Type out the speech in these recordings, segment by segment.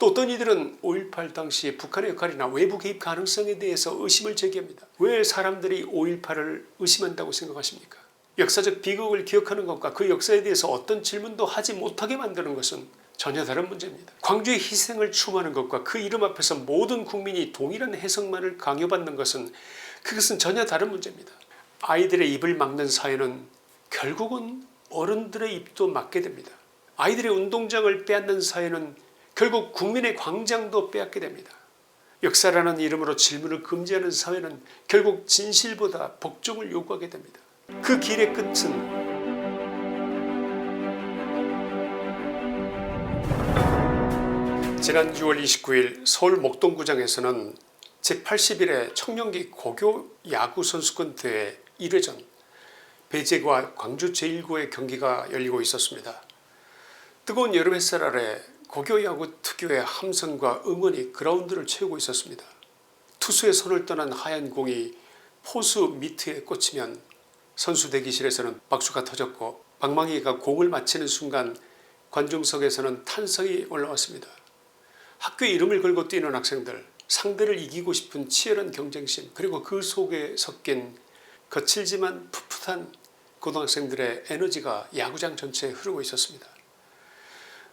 또 어떤 이들은 5.18 당시 북한의 역할이나 외부 개입 가능성에 대해서 의심을 제기합니다. 왜 사람들이 5.18을 의심한다고 생각하십니까? 역사적 비극을 기억하는 것과 그 역사에 대해서 어떤 질문도 하지 못하게 만드는 것은 전혀 다른 문제입니다. 광주의 희생을 추모하는 것과 그 이름 앞에서 모든 국민이 동일한 해석만을 강요받는 것은 그것은 전혀 다른 문제입니다. 아이들의 입을 막는 사회는 결국은 어른들의 입도 막게 됩니다. 아이들의 운동장을 빼앗는 사회는 결국 국민의 광장도 빼앗게 됩니다. 역사라는 이름으로 질문을 금지하는 사회는 결국 진실보다 복종을 요구하게 됩니다. 그 길의 끝은 지난 6월 29일 서울 목동구장에서는 제81회 청룡기 고교 야구 선수권 대회 1회전 배제과 광주 제1고의 경기가 열리고 있었습니다. 뜨거운 여름 햇살 아래 고교 야구 특유의 함성과 응원이 그라운드를 채우고 있었습니다. 투수의 손을 떠난 하얀 공이 포수 미트에 꽂히면 선수 대기실에서는 박수가 터졌고 방망이가 공을 맞히는 순간 관중석에서는 탄성이 올라왔습니다. 학교의 이름을 걸고 뛰는 학생들, 상대를 이기고 싶은 치열한 경쟁심, 그리고 그 속에 섞인 거칠지만 풋풋한 고등학생들의 에너지가 야구장 전체에 흐르고 있었습니다.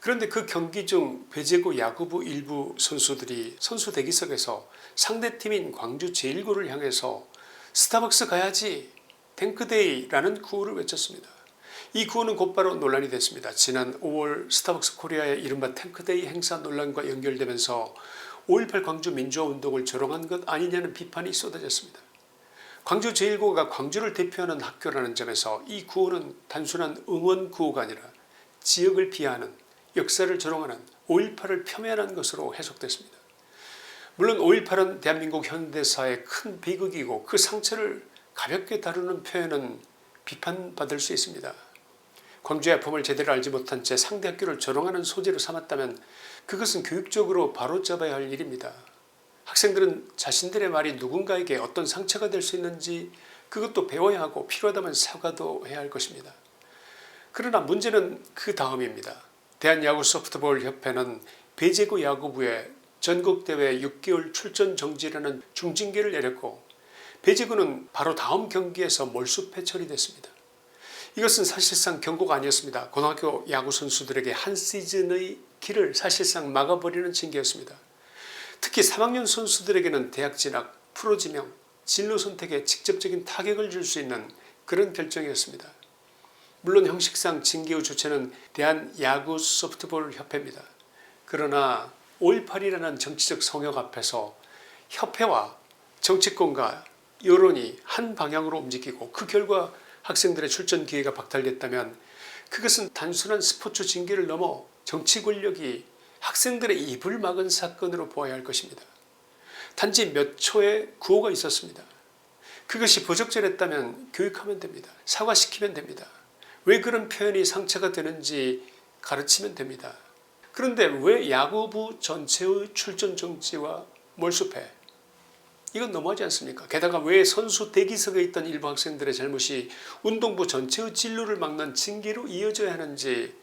그런데 그 경기 중 배제고 야구부 일부 선수들이 선수 대기석에서 상대팀인 광주 제1고를 향해서 스타벅스 가야지 탱크데이라는 구호를 외쳤습니다. 이 구호는 곧바로 논란이 됐습니다. 지난 5월 스타벅스 코리아의 이른바 탱크데이 행사 논란과 연결되면서 5.18 광주 민주화운동을 조롱한 것 아니냐는 비판이 쏟아졌습니다. 광주 제1고가 광주를 대표하는 학교라는 점에서 이 구호는 단순한 응원 구호가 아니라 지역을 비하하는, 역사를 조롱하는, 5.18을 폄훼하는 것으로 해석됐습니다. 물론 5.18은 대한민국 현대사의 큰 비극이고 그 상처를 가볍게 다루는 표현은 비판받을 수 있습니다. 광주의 아픔을 제대로 알지 못한 채 상대 학교를 조롱하는 소재로 삼았다면 그것은 교육적으로 바로잡아야 할 일입니다. 학생들은 자신들의 말이 누군가에게 어떤 상처가 될 수 있는지 그것도 배워야 하고 필요하다면 사과도 해야 할 것입니다. 그러나 문제는 그 다음입니다. 대한야구소프트볼협회는 배제고 야구부에 전국대회 6개월 출전 정지라는 중징계를 내렸고 배제고는 바로 다음 경기에서 몰수패 처리됐습니다. 이것은 사실상 경고가 아니었습니다. 고등학교 야구 선수들에게 한 시즌의 길을 사실상 막아버리는 징계였습니다. 특히 3학년 선수들에게는 대학 진학, 프로 지명, 진로 선택에 직접적인 타격을 줄 수 있는 그런 결정이었습니다. 물론 형식상 징계의 주체는 대한야구소프트볼협회입니다. 그러나 5.18이라는 정치적 성역 앞에서 협회와 정치권과 여론이 한 방향으로 움직이고 그 결과 학생들의 출전 기회가 박탈됐다면 그것은 단순한 스포츠 징계를 넘어 정치 권력이 학생들의 입을 막은 사건으로 보아야 할 것입니다. 단지 몇 초의 구호가 있었습니다. 그것이 부적절했다면 교육하면 됩니다. 사과시키면 됩니다. 왜 그런 표현이 상처가 되는지 가르치면 됩니다. 그런데 왜 야구부 전체의 출전 정지와 몰수패, 이건 너무하지 않습니까? 게다가 왜 선수 대기석에 있던 일부 학생들의 잘못이 운동부 전체의 진로를 막는 징계로 이어져야 하는지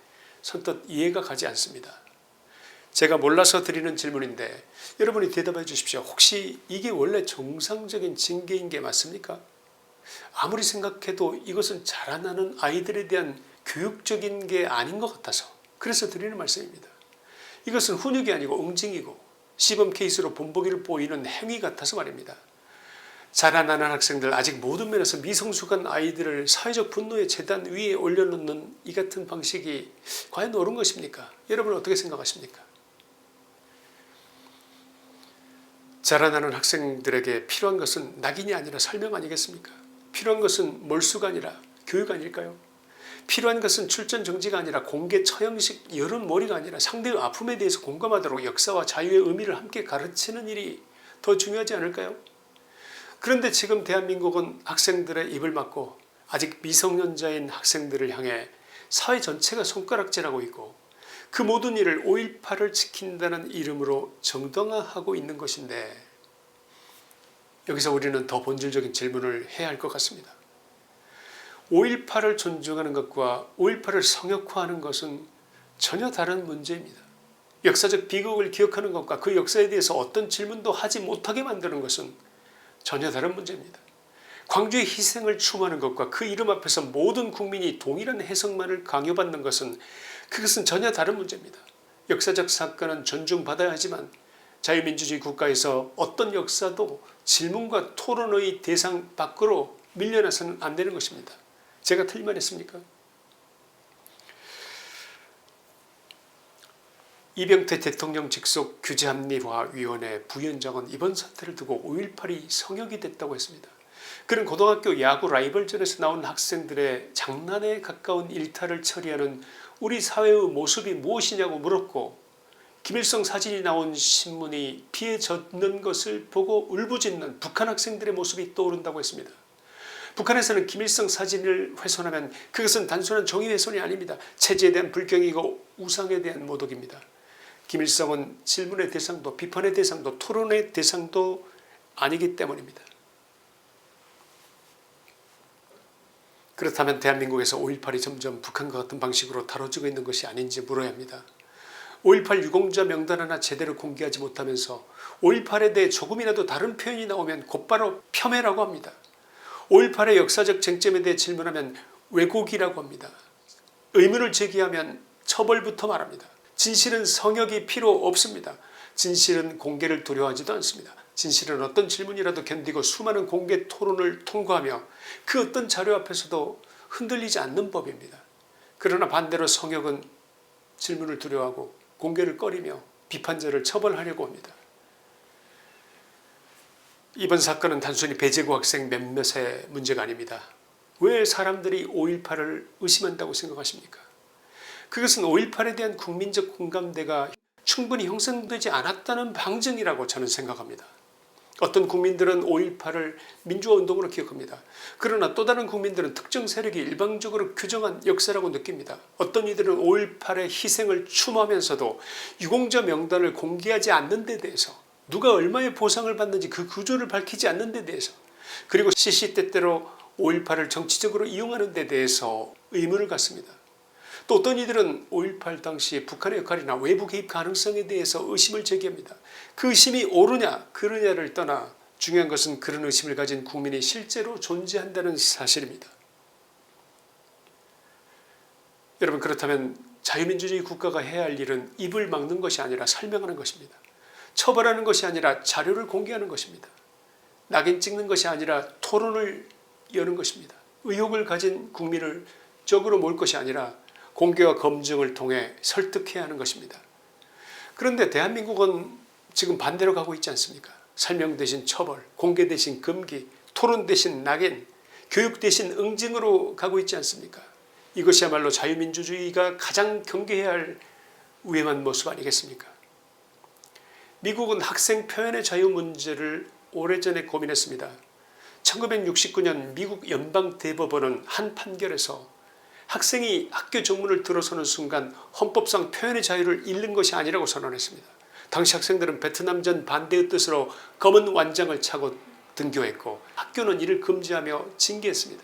선뜻 이해가 가지 않습니다. 제가 몰라서 드리는 질문인데 여러분이 대답해 주십시오. 혹시 이게 원래 정상적인 징계인 게 맞습니까? 아무리 생각해도 이것은 자라나는 아이들에 대한 교육적인 게 아닌 것 같아서 그래서 드리는 말씀입니다. 이것은 훈육이 아니고 응징이고 시범 케이스로 본보기를 보이는 행위 같아서 말입니다. 자라나는 학생들, 아직 모든 면에서 미성숙한 아이들을 사회적 분노의 재단 위에 올려놓는 이 같은 방식이 과연 옳은 것입니까? 여러분은 어떻게 생각하십니까? 자라나는 학생들에게 필요한 것은 낙인이 아니라 설명 아니겠습니까? 필요한 것은 몰수가 아니라 교육 아닐까요? 필요한 것은 출전 정지가 아니라 공개 처형식 여론몰이가 아니라 상대의 아픔에 대해서 공감하도록 역사와 자유의 의미를 함께 가르치는 일이 더 중요하지 않을까요? 그런데 지금 대한민국은 학생들의 입을 막고 아직 미성년자인 학생들을 향해 사회 전체가 손가락질하고 있고 그 모든 일을 5.18을 지킨다는 이름으로 정당화하고 있는 것인데 여기서 우리는 더 본질적인 질문을 해야 할 것 같습니다. 5.18을 존중하는 것과 5.18을 성역화하는 것은 전혀 다른 문제입니다. 역사적 비극을 기억하는 것과 그 역사에 대해서 어떤 질문도 하지 못하게 만드는 것은 전혀 다른 문제입니다. 광주의 희생을 추모하는 것과 그 이름 앞에서 모든 국민이 동일한 해석만을 강요받는 것은 그것은 전혀 다른 문제입니다. 역사적 사건은 존중받아야 하지만 자유민주주의 국가에서 어떤 역사도 질문과 토론의 대상 밖으로 밀려나서는 안 되는 것입니다. 제가 틀린 말 했습니까? 이병태 대통령 직속 규제합리화위원회 부위원장은 이번 사태를 두고 5.18이 성역이 됐다고 했습니다. 그는 고등학교 야구 라이벌전에서 나온 학생들의 장난에 가까운 일탈을 처리하는 우리 사회의 모습이 무엇이냐고 물었고, 김일성 사진이 나온 신문이 피해 젖는 것을 보고 울부짖는 북한 학생들의 모습이 떠오른다고 했습니다. 북한에서는 김일성 사진을 훼손하면 그것은 단순한 종이훼손이 아닙니다. 체제에 대한 불경이고 우상에 대한 모독입니다. 김일성은 질문의 대상도 비판의 대상도 토론의 대상도 아니기 때문입니다. 그렇다면 대한민국에서 5.18이 점점 북한과 같은 방식으로 다뤄지고 있는 것이 아닌지 물어야 합니다. 5.18 유공자 명단 하나 제대로 공개하지 못하면서 5.18에 대해 조금이라도 다른 표현이 나오면 곧바로 폄훼라고 합니다. 5.18의 역사적 쟁점에 대해 질문하면 왜곡이라고 합니다. 의문을 제기하면 처벌부터 말합니다. 진실은 성역이 필요 없습니다. 진실은 공개를 두려워하지도 않습니다. 진실은 어떤 질문이라도 견디고 수많은 공개 토론을 통과하며 그 어떤 자료 앞에서도 흔들리지 않는 법입니다. 그러나 반대로 성역은 질문을 두려워하고 공개를 꺼리며 비판자를 처벌하려고 합니다. 이번 사건은 단순히 배재구 학생 몇몇의 문제가 아닙니다. 왜 사람들이 5.18을 의심한다고 생각하십니까? 그것은 5.18에 대한 국민적 공감대가 충분히 형성되지 않았다는 방증이라고 저는 생각합니다. 어떤 국민들은 5.18을 민주화운동으로 기억합니다. 그러나 또 다른 국민들은 특정 세력이 일방적으로 규정한 역사라고 느낍니다. 어떤 이들은 5.18의 희생을 추모하면서도 유공자 명단을 공개하지 않는 데 대해서, 누가 얼마의 보상을 받는지 그 구조를 밝히지 않는 데 대해서, 그리고 시시때때로 5.18을 정치적으로 이용하는 데 대해서 의문을 갖습니다. 또 어떤 이들은 5.18 당시 북한의 역할이나 외부 개입 가능성에 대해서 의심을 제기합니다. 그 의심이 옳으냐 그르냐를 떠나 중요한 것은 그런 의심을 가진 국민이 실제로 존재한다는 사실입니다. 여러분, 그렇다면 자유민주주의 국가가 해야 할 일은 입을 막는 것이 아니라 설명하는 것입니다. 처벌하는 것이 아니라 자료를 공개하는 것입니다. 낙인 찍는 것이 아니라 토론을 여는 것입니다. 의혹을 가진 국민을 적으로 모을 것이 아니라 공개와 검증을 통해 설득해야 하는 것입니다. 그런데 대한민국은 지금 반대로 가고 있지 않습니까? 설명 대신 처벌, 공개 대신 금기, 토론 대신 낙인, 교육 대신 응징으로 가고 있지 않습니까? 이것이야말로 자유민주주의가 가장 경계해야 할 위험한 모습 아니겠습니까? 미국은 학생 표현의 자유 문제를 오래전에 고민했습니다. 1969년 미국 연방대법원은 한 판결에서 학생이 학교 정문을 들어서는 순간 헌법상 표현의 자유를 잃는 것이 아니라고 선언했습니다. 당시 학생들은 베트남전 반대의 뜻으로 검은 완장을 차고 등교했고 학교는 이를 금지하며 징계했습니다.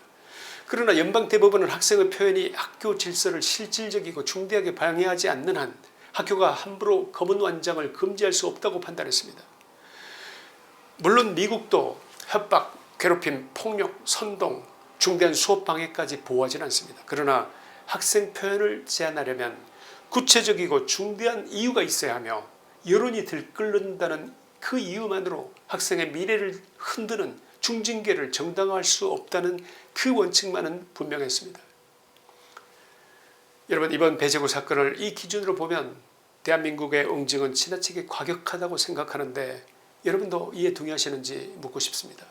그러나 연방대법원은 학생의 표현이 학교 질서를 실질적이고 중대하게 방해하지 않는 한 학교가 함부로 검은 완장을 금지할 수 없다고 판단했습니다. 물론 미국도 협박, 괴롭힘, 폭력, 선동, 중대한 수업 방해까지 보호하지는 않습니다. 그러나 학생 표현을 제한하려면 구체적이고 중대한 이유가 있어야 하며 여론이 들끓는다는 그 이유만으로 학생의 미래를 흔드는 중징계를 정당화할 수 없다는 그 원칙만은 분명했습니다. 여러분, 이번 배재구 사건을 이 기준으로 보면 대한민국의 응징은 지나치게 과격하다고 생각하는데 여러분도 이해 동의하시는지 묻고 싶습니다.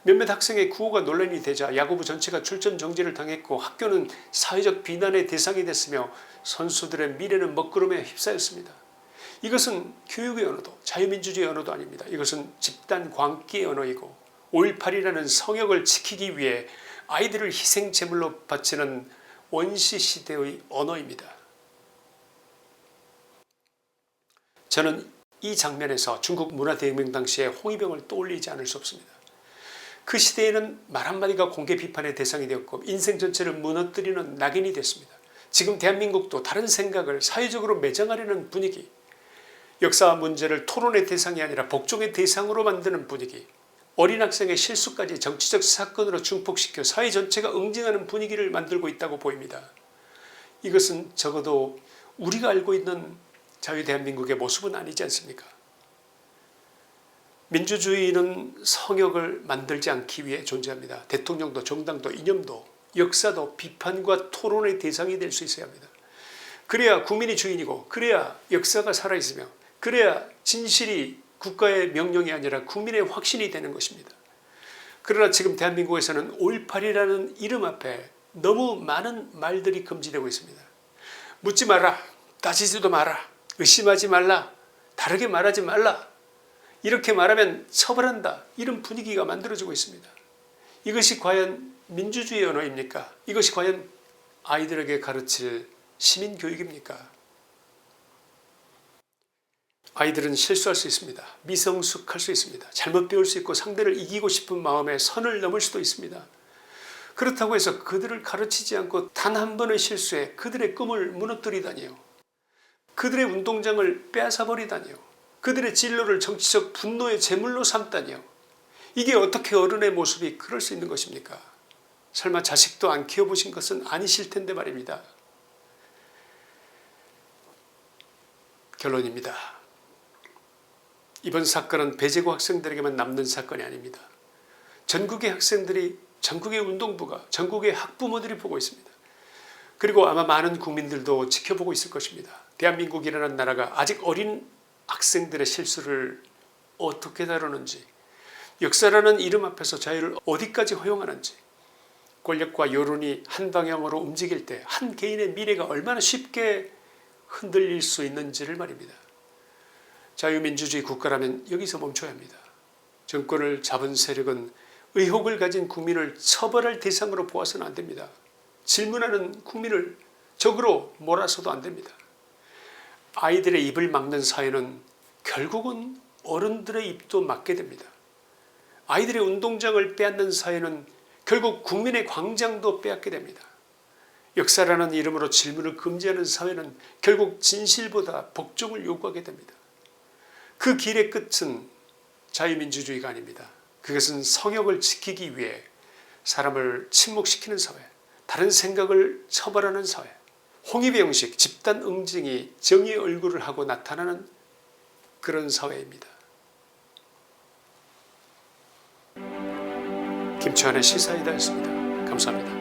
몇몇 학생의 구호가 논란이 되자 야구부 전체가 출전 정지를 당했고 학교는 사회적 비난의 대상이 됐으며 선수들의 미래는 먹구름에 휩싸였습니다. 이것은 교육의 언어도 자유민주주의 언어도 아닙니다. 이것은 집단 광기의 언어이고 5.18이라는 성역을 지키기 위해 아이들을 희생제물로 바치는 원시시대의 언어입니다. 저는 이 장면에서 중국 문화대혁명 당시의 홍위병을 떠올리지 않을 수 없습니다. 그 시대에는 말 한마디가 공개 비판의 대상이 되었고 인생 전체를 무너뜨리는 낙인이 됐습니다. 지금 대한민국도 다른 생각을 사회적으로 매장하려는 분위기, 역사 문제를 토론의 대상이 아니라 복종의 대상으로 만드는 분위기, 어린 학생의 실수까지 정치적 사건으로 증폭시켜 사회 전체가 응징하는 분위기를 만들고 있다고 보입니다. 이것은 적어도 우리가 알고 있는 자유 대한민국의 모습은 아니지 않습니까? 민주주의는 성역을 만들지 않기 위해 존재합니다. 대통령도 정당도 이념도 역사도 비판과 토론의 대상이 될 수 있어야 합니다. 그래야 국민이 주인이고, 그래야 역사가 살아있으며, 그래야 진실이 국가의 명령이 아니라 국민의 확신이 되는 것입니다. 그러나 지금 대한민국에서는 5.18이라는 이름 앞에 너무 많은 말들이 금지되고 있습니다. 묻지 마라, 따지지도 마라, 의심하지 말라, 다르게 말하지 말라, 이렇게 말하면 처벌한다, 이런 분위기가 만들어지고 있습니다. 이것이 과연 민주주의 언어입니까? 이것이 과연 아이들에게 가르칠 시민교육입니까? 아이들은 실수할 수 있습니다. 미성숙할 수 있습니다. 잘못 배울 수 있고 상대를 이기고 싶은 마음에 선을 넘을 수도 있습니다. 그렇다고 해서 그들을 가르치지 않고 단 한 번의 실수에 그들의 꿈을 무너뜨리다니요, 그들의 운동장을 빼앗아버리다니요, 그들의 진로를 정치적 분노의 제물로 삼다니요. 이게 어떻게 어른의 모습이 그럴 수 있는 것입니까? 설마 자식도 안 키워보신 것은 아니실 텐데 말입니다. 결론입니다. 이번 사건은 배제고 학생들에게만 남는 사건이 아닙니다. 전국의 학생들이, 전국의 운동부가, 전국의 학부모들이 보고 있습니다. 그리고 아마 많은 국민들도 지켜보고 있을 것입니다. 대한민국이라는 나라가 아직 어린 학생들의 실수를 어떻게 다루는지, 역사라는 이름 앞에서 자유를 어디까지 허용하는지, 권력과 여론이 한 방향으로 움직일 때 한 개인의 미래가 얼마나 쉽게 흔들릴 수 있는지를 말입니다. 자유민주주의 국가라면 여기서 멈춰야 합니다. 정권을 잡은 세력은 의혹을 가진 국민을 처벌할 대상으로 보아서는 안됩니다. 질문하는 국민을 적으로 몰아서도 안됩니다. 아이들의 입을 막는 사회는 결국은 어른들의 입도 막게 됩니다. 아이들의 운동장을 빼앗는 사회는 결국 국민의 광장도 빼앗게 됩니다. 역사라는 이름으로 질문을 금지하는 사회는 결국 진실보다 복종을 요구하게 됩니다. 그 길의 끝은 자유민주주의가 아닙니다. 그것은 성역을 지키기 위해 사람을 침묵시키는 사회, 다른 생각을 처벌하는 사회, 홍위배 형식 집단 응징이 정의의 얼굴을 하고 나타나는 그런 사회입니다. 김치환의 시사이다였습니다. 감사합니다.